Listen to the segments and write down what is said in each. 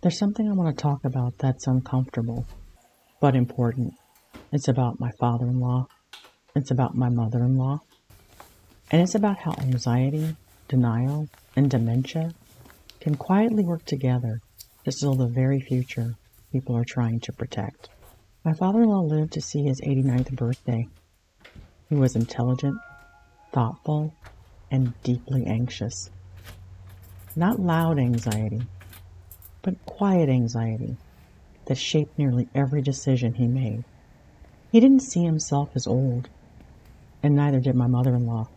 There's something I want to talk about that's uncomfortable, but important. It's about my father-in-law. It's about my mother-in-law. And it's about how anxiety, denial, and dementia can quietly work together to steal the very future people are trying to protect. My father-in-law lived to see his 89th birthday. He was intelligent, thoughtful, and deeply anxious. Not loud anxiety, but quiet anxiety that shaped nearly every decision he made. He didn't see himself as old, and neither did my mother-in-law.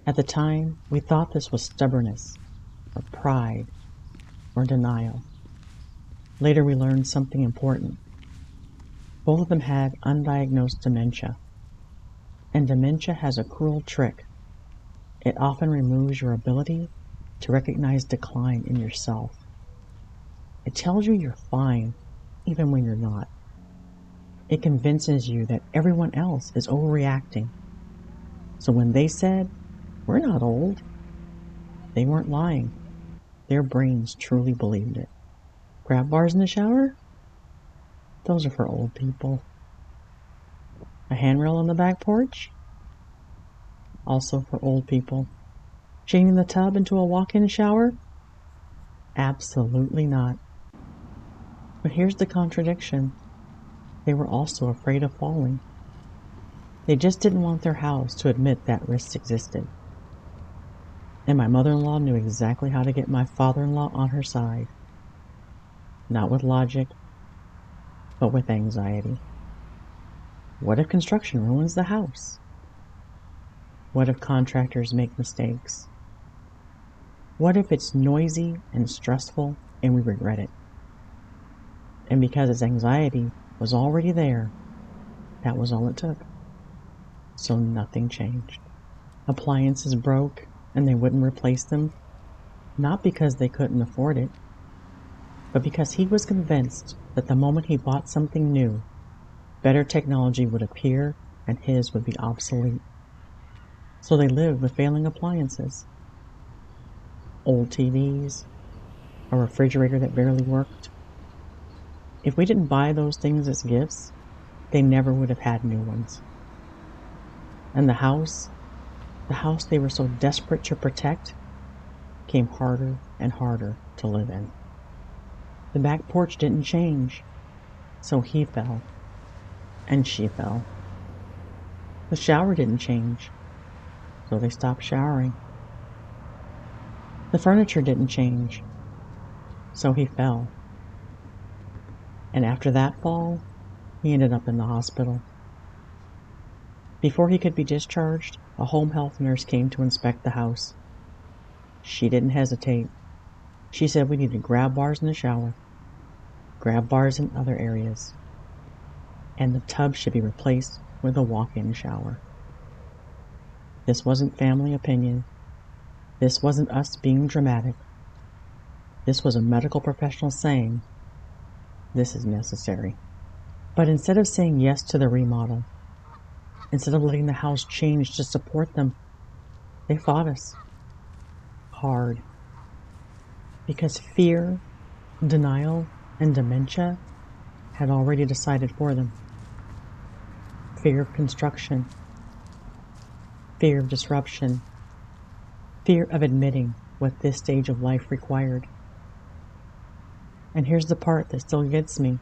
At the time, we thought this was stubbornness, or pride, or denial. Later we learned something important. Both of them had undiagnosed dementia, and dementia has a cruel trick. It often removes your ability to recognize decline in yourself. It tells you you're fine, even when you're not. It convinces you that everyone else is overreacting. So when they said, "We're not old," they weren't lying. Their brains truly believed it. Grab bars in the shower? Those are for old people. A handrail on the back porch? Also for old people. Changing the tub into a walk-in shower? Absolutely not. But here's the contradiction. They were also afraid of falling. They just didn't want their house to admit that risk existed. And my mother-in-law knew exactly how to get my father-in-law on her side. Not with logic, but with anxiety. What if construction ruins the house? What if contractors make mistakes? What if it's noisy and stressful and we regret it? And because his anxiety was already there, that was all it took. So nothing changed. Appliances broke and they wouldn't replace them, not because they couldn't afford it, but because he was convinced that the moment he bought something new, better technology would appear and his would be obsolete. So they lived with failing appliances. Old TVs, a refrigerator that barely worked. If we didn't buy those things as gifts, they never would have had new ones. And the house they were so desperate to protect, came harder and harder to live in. The back porch didn't change, so he fell, and she fell. The shower didn't change, so they stopped showering. The furniture didn't change, so he fell. And after that fall, he ended up in the hospital. Before he could be discharged, a home health nurse came to inspect the house. She didn't hesitate. She said we needed grab bars in the shower, grab bars in other areas, and the tub should be replaced with a walk-in shower. This wasn't family opinion. This wasn't us being dramatic. This was a medical professional saying, this is necessary. But instead of saying yes to the remodel, instead of letting the house change to support them, they fought us. Hard. Because fear, denial, and dementia had already decided for them. Fear of construction, fear of disruption, fear of admitting what this stage of life required. And here's the part that still gets me.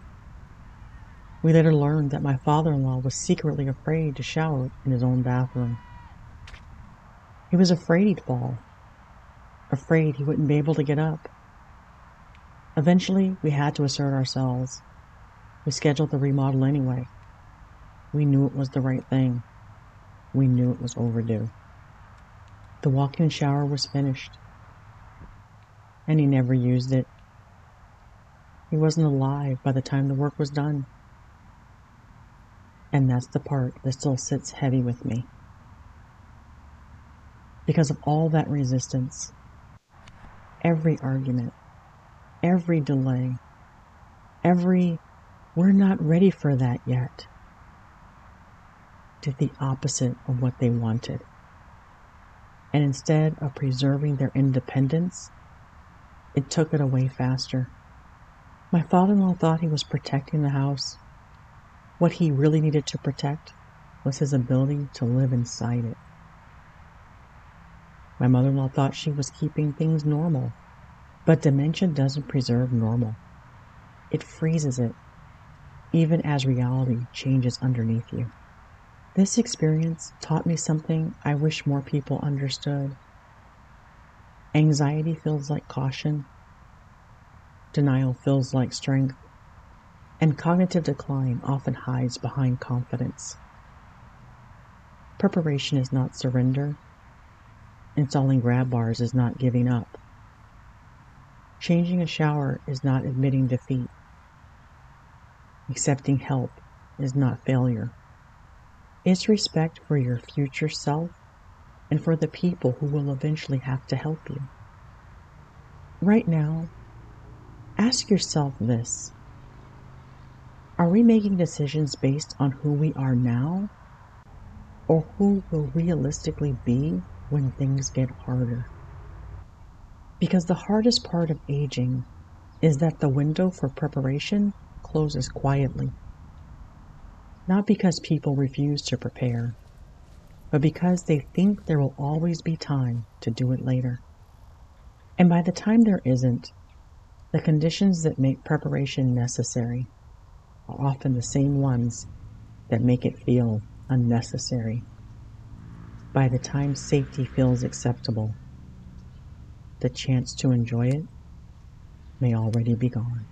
We later learned that my father-in-law was secretly afraid to shower in his own bathroom. He was afraid he'd fall, afraid he wouldn't be able to get up. Eventually, we had to assert ourselves. We scheduled the remodel anyway. We knew it was the right thing. We knew it was overdue. The walk-in shower was finished, and he never used it. He wasn't alive by the time the work was done. And that's the part that still sits heavy with me. Because of all that resistance, every argument, every delay, every "we're not ready for that yet," did the opposite of what they wanted. And instead of preserving their independence, it took it away faster. My father-in-law thought he was protecting the house. What he really needed to protect was his ability to live inside it. My mother-in-law thought she was keeping things normal, but dementia doesn't preserve normal. It freezes it, even as reality changes underneath you. This experience taught me something I wish more people understood. Anxiety feels like caution, denial feels like strength, and cognitive decline often hides behind confidence. Preparation is not surrender. Installing grab bars is not giving up. Changing a shower is not admitting defeat. Accepting help is not failure. It's respect for your future self and for the people who will eventually have to help you. Right now, ask yourself this. Are we making decisions based on who we are now, or who will realistically be when things get harder? Because the hardest part of aging is that the window for preparation closes quietly. Not because people refuse to prepare, but because they think there will always be time to do it later. And by the time there isn't, the conditions that make preparation necessary are often the same ones that make it feel unnecessary. By the time safety feels acceptable, the chance to enjoy it may already be gone.